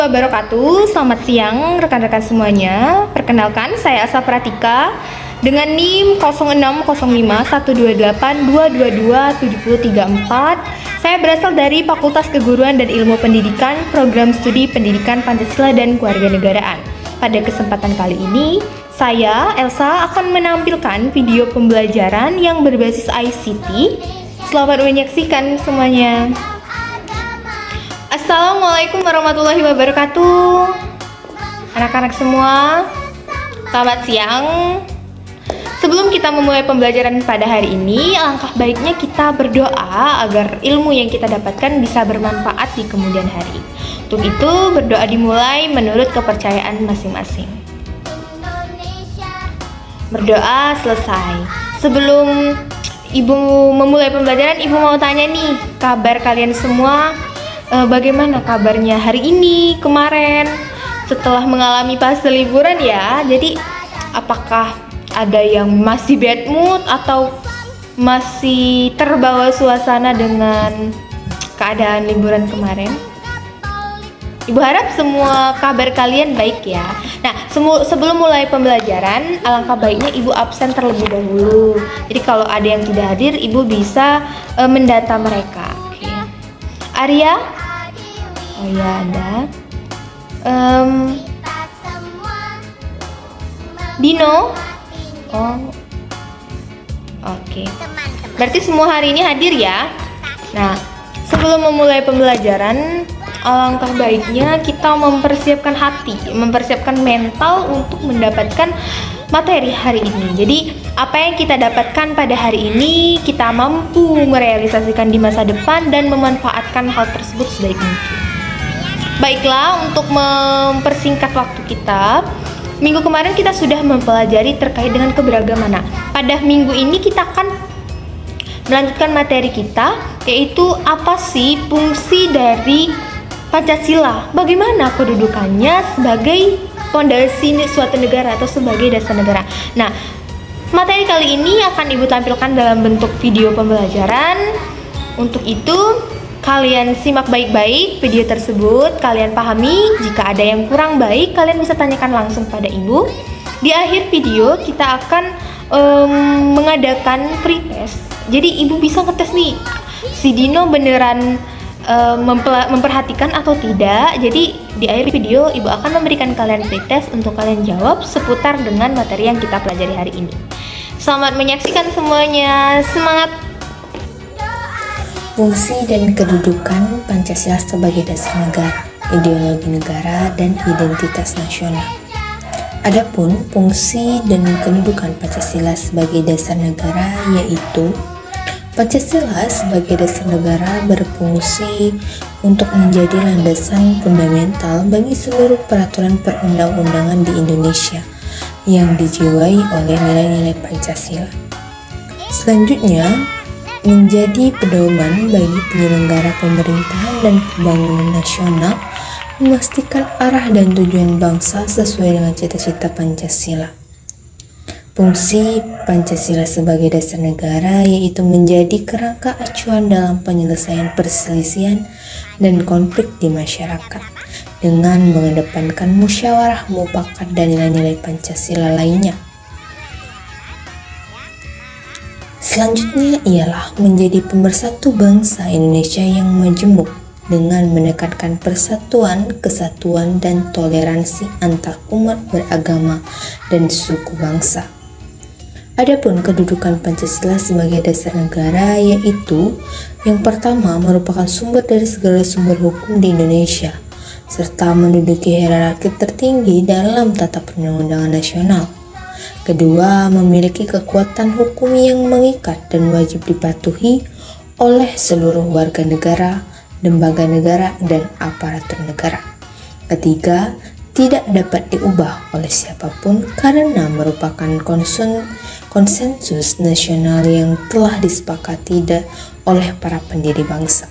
Wabarakatuh. Selamat siang rekan-rekan semuanya. Perkenalkan, saya Asa Pratika dengan NIM 06051282227034. Saya berasal dari Fakultas Keguruan dan Ilmu Pendidikan, Program Studi Pendidikan Pancasila dan Kewarganegaraan. Pada kesempatan kali ini, saya, Elsa, akan menampilkan video pembelajaran yang berbasis ICT. Selamat menyaksikan semuanya. Assalamualaikum warahmatullahi wabarakatuh. Anak-anak semua, selamat siang. Sebelum kita memulai pembelajaran pada hari ini, alangkah baiknya kita berdoa agar ilmu yang kita dapatkan bisa bermanfaat di kemudian hari. Untuk itu, berdoa dimulai menurut kepercayaan masing-masing. Berdoa selesai. Sebelum Ibu memulai pembelajaran, Ibu mau tanya nih, kabar kalian semua? Bagaimana kabarnya hari ini, kemarin, setelah mengalami fase liburan ya? Jadi apakah ada yang masih bad mood atau masih terbawa suasana dengan keadaan liburan kemarin? Ibu harap semua kabar kalian baik ya. Nah, sebelum mulai pembelajaran, alangkah baiknya Ibu absen terlebih dahulu. Jadi kalau ada yang tidak hadir, Ibu bisa mendata mereka. Oke. Arya? Oh ya, ada. Dino? Oh. Oke. Berarti semua hari ini hadir ya. Nah, sebelum memulai pembelajaran, alangkah baiknya kita mempersiapkan hati, mempersiapkan mental untuk mendapatkan materi hari ini. Jadi, apa yang kita dapatkan pada hari ini, kita mampu merealisasikan di masa depan dan memanfaatkan hal tersebut sebaik mungkin. Baiklah, untuk mempersingkat waktu kita, minggu kemarin kita sudah mempelajari terkait dengan keberagaman. Nah, pada minggu ini kita akan melanjutkan materi kita, yaitu apa sih fungsi dari Pancasila? Bagaimana kedudukannya sebagai fondasi suatu negara atau sebagai dasar negara? Nah, materi kali ini akan Ibu tampilkan dalam bentuk video pembelajaran. Untuk itu, kalian simak baik-baik video tersebut, kalian pahami. Jika ada yang kurang baik, kalian bisa tanyakan langsung pada Ibu. Di akhir video kita akan mengadakan free test. Jadi Ibu bisa ngetes nih, si Dino beneran memperhatikan atau tidak. Jadi di akhir video Ibu akan memberikan kalian free test untuk kalian jawab seputar dengan materi yang kita pelajari hari ini. Selamat menyaksikan semuanya, semangat! Fungsi dan kedudukan Pancasila sebagai dasar negara, ideologi negara, dan identitas nasional. Adapun fungsi dan kedudukan Pancasila sebagai dasar negara yaitu Pancasila sebagai dasar negara berfungsi untuk menjadi landasan fundamental bagi seluruh peraturan perundang-undangan di Indonesia yang dijiwai oleh nilai-nilai Pancasila. Selanjutnya, menjadi pedoman bagi penyelenggara pemerintahan dan pembangunan nasional, memastikan arah dan tujuan bangsa sesuai dengan cita-cita Pancasila. Fungsi Pancasila sebagai dasar negara yaitu menjadi kerangka acuan dalam penyelesaian perselisihan dan konflik di masyarakat dengan mengedepankan musyawarah mufakat dan nilai-nilai Pancasila lainnya. Selanjutnya ialah menjadi pemersatu bangsa Indonesia yang majemuk dengan menekankan persatuan, kesatuan, dan toleransi antar umat beragama dan suku bangsa. Adapun kedudukan Pancasila sebagai dasar negara yaitu yang pertama merupakan sumber dari segala sumber hukum di Indonesia serta menduduki hierarki tertinggi dalam tata perundang-undangan nasional. Kedua, memiliki kekuatan hukum yang mengikat dan wajib dipatuhi oleh seluruh warga negara, lembaga negara, dan aparatur negara. Ketiga, tidak dapat diubah oleh siapapun karena merupakan konsensus nasional yang telah disepakati oleh para pendiri bangsa.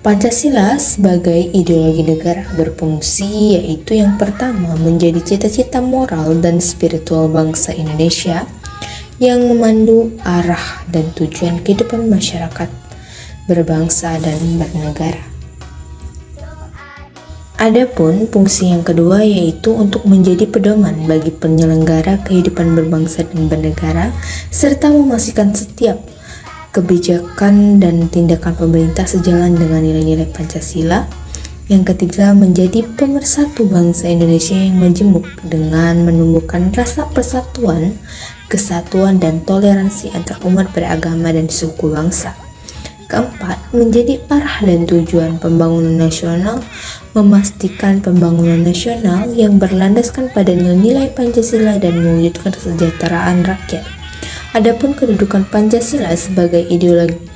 Pancasila sebagai ideologi negara berfungsi yaitu yang pertama menjadi cita-cita moral dan spiritual bangsa Indonesia yang memandu arah dan tujuan kehidupan masyarakat berbangsa dan bernegara. Adapun fungsi yang kedua yaitu untuk menjadi pedoman bagi penyelenggara kehidupan berbangsa dan bernegara serta memastikan setiap kebijakan dan tindakan pemerintah sejalan dengan nilai-nilai Pancasila. Yang ketiga, menjadi pemersatu bangsa Indonesia yang majemuk dengan menumbuhkan rasa persatuan, kesatuan, dan toleransi antar umat beragama dan suku bangsa. Keempat, menjadi arah dan tujuan pembangunan nasional, memastikan pembangunan nasional yang berlandaskan pada nilai-nilai Pancasila dan mewujudkan kesejahteraan rakyat. Adapun kedudukan Pancasila sebagai ideologi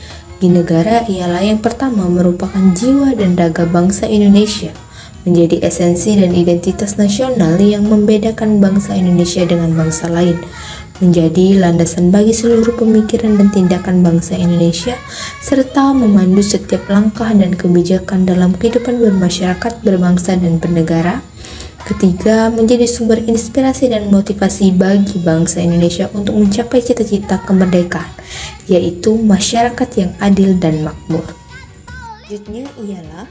negara ialah yang pertama merupakan jiwa dan raga bangsa Indonesia, menjadi esensi dan identitas nasional yang membedakan bangsa Indonesia dengan bangsa lain, menjadi landasan bagi seluruh pemikiran dan tindakan bangsa Indonesia, serta memandu setiap langkah dan kebijakan dalam kehidupan bermasyarakat, berbangsa, dan bernegara. Ketiga, menjadi sumber inspirasi dan motivasi bagi bangsa Indonesia untuk mencapai cita-cita kemerdekaan, yaitu masyarakat yang adil dan makmur. Selanjutnya ialah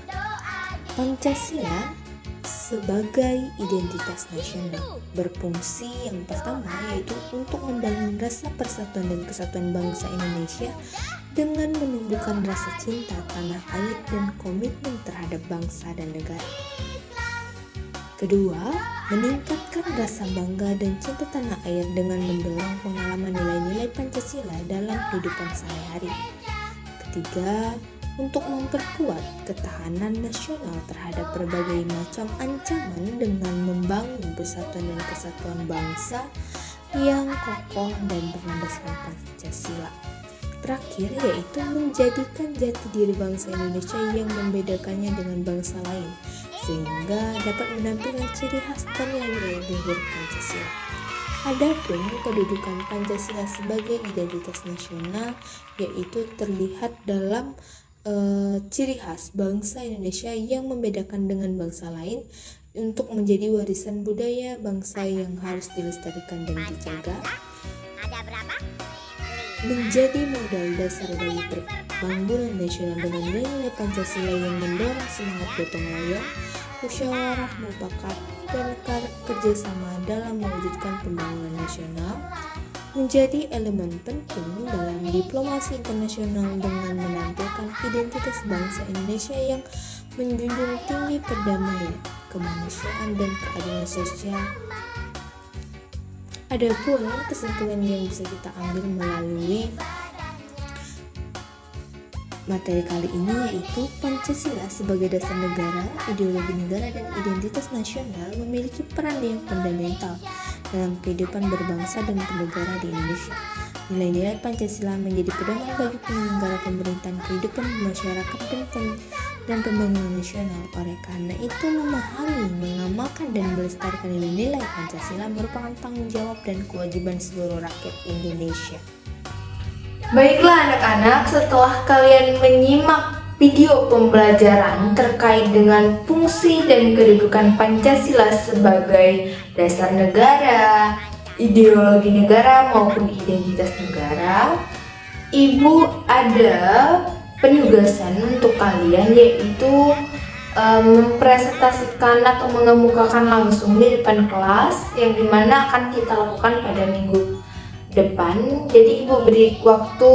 Pancasila sebagai identitas nasional, berfungsi yang pertama yaitu untuk membangun rasa persatuan dan kesatuan bangsa Indonesia dengan menumbuhkan rasa cinta tanah air dan komitmen terhadap bangsa dan negara. Kedua, meningkatkan rasa bangga dan cinta tanah air dengan mendulang pengalaman nilai-nilai Pancasila dalam kehidupan sehari-hari. Ketiga, untuk memperkuat ketahanan nasional terhadap berbagai macam ancaman dengan membangun persatuan dan kesatuan bangsa yang kokoh dan berlandaskan Pancasila. Terakhir yaitu menjadikan jati diri bangsa Indonesia yang membedakannya dengan bangsa lain, sehingga dapat menampilkan ciri khas dan nilai luhur Pancasila. Adapun kedudukan Pancasila sebagai identitas nasional yaitu terlihat dalam ciri khas bangsa Indonesia yang membedakan dengan bangsa lain untuk menjadi warisan budaya bangsa yang harus dilestarikan dan dijaga, menjadi modal dasar bagi pembangunan nasional dengan nilai-nilai Pancasila yang mendorong semangat gotong royong, musyawarah mufakat, dan kerjasama dalam mewujudkan pembangunan nasional, menjadi elemen penting dalam diplomasi internasional dengan menampilkan identitas bangsa Indonesia yang menjunjung tinggi perdamaian, kemanusiaan, dan keadilan sosial. Adapun kesimpulan yang bisa kita ambil melalui materi kali ini yaitu Pancasila sebagai dasar negara, ideologi negara, dan identitas nasional memiliki peran yang fundamental dalam kehidupan berbangsa dan bernegara di Indonesia. Nilai-nilai Pancasila menjadi pedoman bagi penyelenggara pemerintahan kehidupan masyarakat dan pembangunan nasional. Oleh karena itu, memahami, mengamalkan, dan melestarikan nilai-nilai Pancasila merupakan tanggung jawab dan kewajiban seluruh rakyat Indonesia. Baiklah anak-anak, setelah kalian menyimak video pembelajaran terkait dengan fungsi dan kedudukan Pancasila sebagai dasar negara, ideologi negara maupun identitas negara, Ibu ada penugasan untuk kalian yaitu mempresentasikan atau mengemukakan langsung di depan kelas yang dimana akan kita lakukan pada minggu depan. Jadi Ibu beri waktu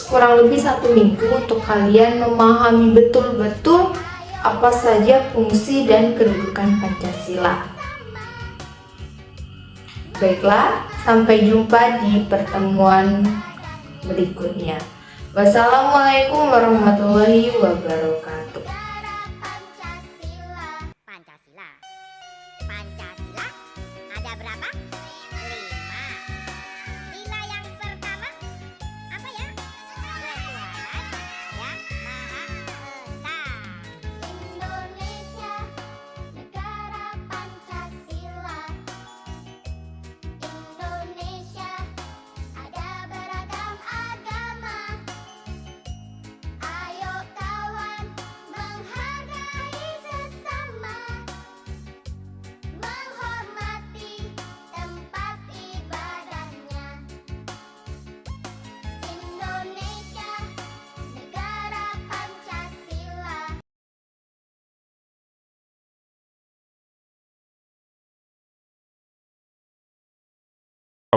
kurang lebih 1 minggu untuk kalian memahami betul-betul apa saja fungsi dan kedudukan Pancasila. Baiklah, sampai jumpa di pertemuan berikutnya. Wassalamualaikum warahmatullahi wabarakatuh. Pancasila. Pancasila ada berapa? 5. Nilai yang pertama apa ya? Ketuhanan yang Maha Esa. Indonesia, negara Pancasila. Indonesia ada beragam agama. Ayo kawan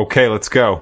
Okay, let's go.